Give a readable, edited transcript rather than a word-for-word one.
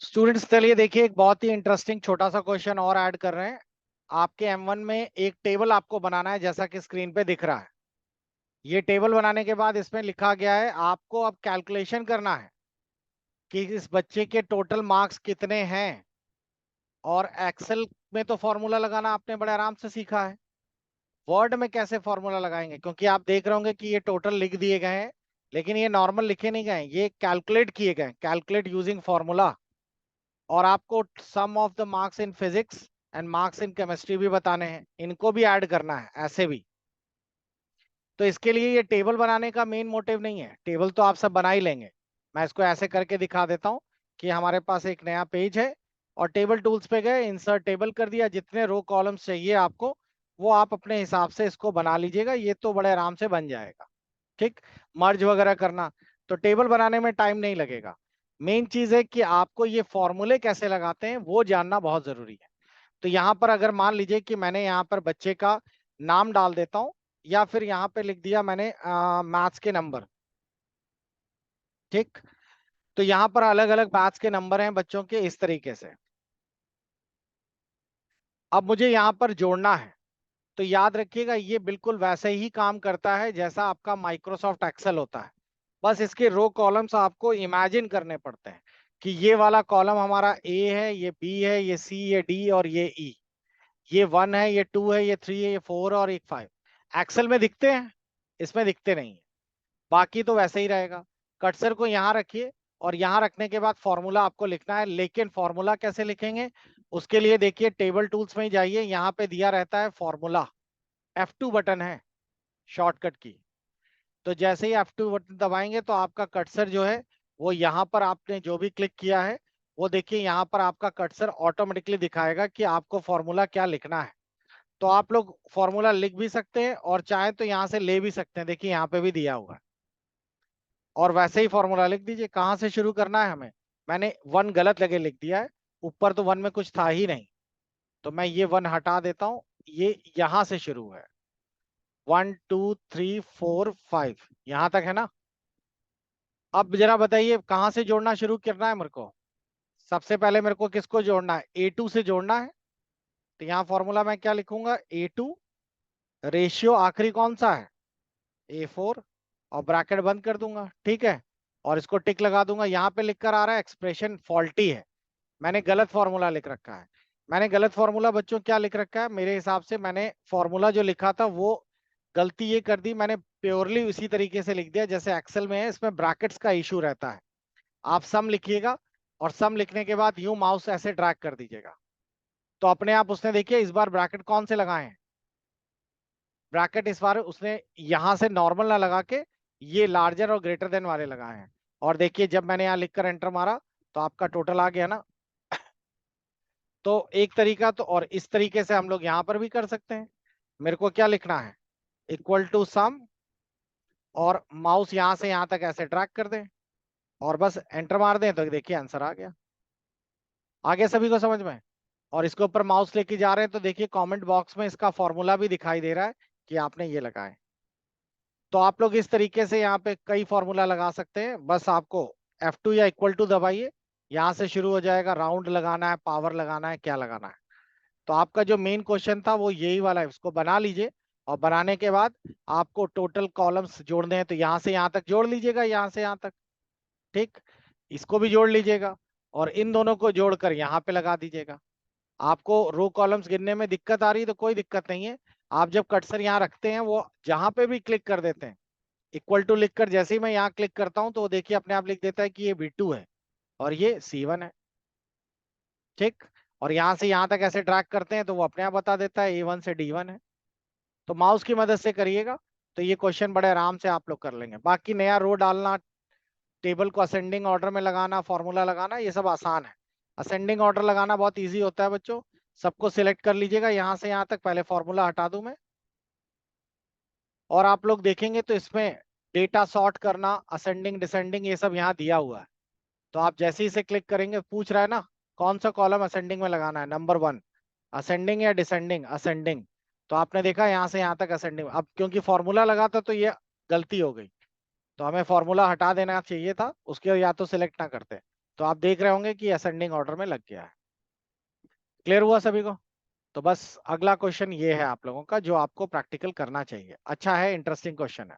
Students चलिए देखिए, एक बहुत ही इंटरेस्टिंग छोटा सा क्वेश्चन और ऐड कर रहे हैं। आपके M1 में एक टेबल आपको बनाना है, जैसा कि स्क्रीन पे दिख रहा है। ये टेबल बनाने के बाद इसमें लिखा गया है आपको अब कैलकुलेशन करना है कि इस बच्चे के टोटल मार्क्स कितने हैं। और एक्सेल में तो फॉर्मूला लगाना आपने बड़े आराम से सीखा है। वर्ड में कैसे फॉर्मूला लगाएंगे, क्योंकि आप देख रहे होंगे कि ये टोटल लिख दिए गए हैं, लेकिन ये नॉर्मल लिखे नहीं गए, ये कैलकुलेट किए गए, कैलकुलेट यूजिंग फॉर्मूला। और आपको some of the marks in physics and marks in chemistry भी बताने हैं, इनको भी ऐड करना है ऐसे भी। तो इसके लिए ये टेबल बनाने का मेन मोटिव नहीं है, टेबल तो आप सब बना ही लेंगे। मैं इसको ऐसे करके दिखा देता हूँ कि हमारे पास एक नया पेज है और टेबल टूल्स पे गए, इंसर्ट टेबल कर दिया। जितने रो कॉलम्स चाहिए आपको वो आप अपने हिसाब से इसको बना लीजिएगा, ये तो बड़े आराम से बन जाएगा। ठीक, मर्ज वगैरह करना तो टेबल बनाने में टाइम नहीं लगेगा। मेन चीज है कि आपको ये फॉर्मूले कैसे लगाते हैं वो जानना बहुत जरूरी है। तो यहाँ पर अगर मान लीजिए कि मैंने यहाँ पर बच्चे का नाम डाल देता हूँ, या फिर यहाँ पे लिख दिया मैंने मैथ्स के नंबर। ठीक, तो यहाँ पर अलग अलग मैथ्स के नंबर हैं बच्चों के इस तरीके से। अब मुझे यहाँ पर जोड़ना है, तो याद रखिएगा ये बिल्कुल वैसे ही काम करता है जैसा आपका माइक्रोसॉफ्ट एक्सेल होता है। बस इसके रो कॉलम्स आपको इमेजिन करने पड़ते हैं कि ये वाला कॉलम हमारा ए है, ये बी है, ये सी, ये डी और ये ई। ये 1 है, ये 2 है, ये 3 है, ये 4 और एक 5। एक्सेल में दिखते हैं, इसमें दिखते नहीं है। बाकी तो वैसे ही रहेगा। कर्सर को यहाँ रखिए और यहाँ रखने के बाद फॉर्मूला आपको लिखना है, लेकिन फॉर्मूला कैसे लिखेंगे उसके लिए देखिए टेबल टूल्स में ही जाइए, यहाँ पे दिया रहता है फॉर्मूला। F2 बटन है शॉर्टकट की। तो जैसे ही F2 बटन दबाएंगे तो आपका कर्सर जो है वो यहाँ पर आपने जो भी क्लिक किया है वो देखिए यहाँ पर आपका कर्सर ऑटोमेटिकली दिखाएगा कि आपको फॉर्मूला क्या लिखना है। तो आप लोग फॉर्मूला लिख भी सकते हैं और चाहे तो यहाँ से ले भी सकते हैं, देखिए यहाँ पे भी दिया हुआ है। और वैसे ही फॉर्मूला लिख दीजिए, कहाँ से शुरू करना है हमें। मैंने 1 गलत लगे लिख दिया है, ऊपर तो 1 में कुछ था ही नहीं, तो मैं ये 1 हटा देता हूँ। ये यहाँ से शुरू है, 1 2 3 4 5 यहाँ तक है ना। अब जरा बताइए कहाँ से जोड़ना शुरू करना है मेरे को। सबसे पहले मेरे को किसको जोड़ना है, A2 से जोड़ना है। तो यहाँ फॉर्मूला मैं क्या लिखूंगा, A2 रेशियो आखिरी कौन सा है, A4, और ब्रैकेट बंद कर दूंगा। ठीक है, और इसको टिक लगा दूंगा। यहाँ पे लिखकर आ रहा है एक्सप्रेशन फॉल्टी है, मैंने गलत फॉर्मूला लिख रखा है। मैंने गलत फॉर्मूला बच्चों क्या लिख रखा है, मेरे हिसाब से मैंने फॉर्मूला जो लिखा था वो गलती ये कर दी, मैंने प्योरली उसी तरीके से लिख दिया जैसे एक्सेल में है, इसमें ब्रैकेट्स का इशू रहता है। आप सम लिखिएगा और सम लिखने के बाद यूं माउस ऐसे ड्रैग कर दीजिएगा, तो अपने आप उसने देखिए इस बार ब्रैकेट कौन से लगाए हैं। ब्रैकेट इस बार उसने यहां से नॉर्मल ना लगा के ये लार्जर और ग्रेटर देन वाले लगाए हैं। और देखिए जब मैंने यहाँ लिखकर एंटर मारा तो आपका टोटल आ गया ना। तो एक तरीका तो, और इस तरीके से हम लोग यहाँ पर भी कर सकते हैं। मेरे को क्या लिखना है, इक्वल टू सम, और माउस यहाँ से यहाँ तक ऐसे ड्रैग कर दें और बस एंटर मार दें तो देखिए आंसर आ गया। आगे सभी को समझ में। और इसके ऊपर माउस लेके जा रहे हैं तो देखिए कमेंट बॉक्स में इसका फॉर्मूला भी दिखाई दे रहा है कि आपने ये लगाए। तो आप लोग इस तरीके से यहाँ पे कई फॉर्मूला लगा सकते हैं। बस आपको F2 या इक्वल टू दबाइए, यहाँ से शुरू हो जाएगा, राउंड लगाना है, पावर लगाना है, क्या लगाना है। तो आपका जो मेन क्वेश्चन था वो यही वाला है, इसको बना लीजिए। और बनाने के बाद आपको टोटल कॉलम्स जोड़ने हैं, तो यहाँ से यहाँ तक जोड़ लीजिएगा, यहाँ से यहाँ तक। ठीक, इसको भी जोड़ लीजिएगा और इन दोनों को जोड़कर यहाँ पे लगा दीजिएगा। आपको रो कॉलम्स गिनने में दिक्कत आ रही है तो कोई दिक्कत नहीं है। आप जब कर्सर यहाँ रखते हैं वो जहां पे भी क्लिक कर देते हैं, इक्वल टू लिखकर जैसे ही मैं यहाँ क्लिक करता हूँ तो वो देखिए अपने आप लिख देता है कि ये V2 है और ये C1 है। ठीक, और यहाँ से यहाँ तक ऐसे ड्रैग करते हैं तो वो अपने आप बता देता है A1 से D1 है। तो माउस की मदद से करिएगा तो ये क्वेश्चन बड़े आराम से आप लोग कर लेंगे। बाकी नया रो डालना, टेबल को असेंडिंग ऑर्डर में लगाना, फॉर्मूला लगाना, ये सब आसान है। असेंडिंग ऑर्डर लगाना बहुत इजी होता है बच्चों। सबको सिलेक्ट कर लीजिएगा यहाँ से यहाँ तक, पहले फॉर्मूला हटा दूं मैं। और आप लोग देखेंगे तो इसमें डेटा सॉर्ट करना, असेंडिंग डिसेंडिंग ये सब यहाँ दिया हुआ है। तो आप जैसे ही इसे क्लिक करेंगे पूछ रहा है ना कौन सा कॉलम असेंडिंग में लगाना है, नंबर 1 असेंडिंग या डिसेंडिंग, असेंडिंग। तो आपने देखा यहाँ से यहाँ तक असेंडिंग। अब क्योंकि फॉर्मूला लगा था तो ये गलती हो गई, तो हमें फॉर्मूला हटा देना चाहिए था, उसके या तो सिलेक्ट ना करते। तो आप देख रहे होंगे कि असेंडिंग ऑर्डर में लग गया है। क्लियर हुआ सभी को? तो बस अगला क्वेश्चन ये है आप लोगों का जो आपको प्रैक्टिकल करना चाहिए। अच्छा है, इंटरेस्टिंग क्वेश्चन है।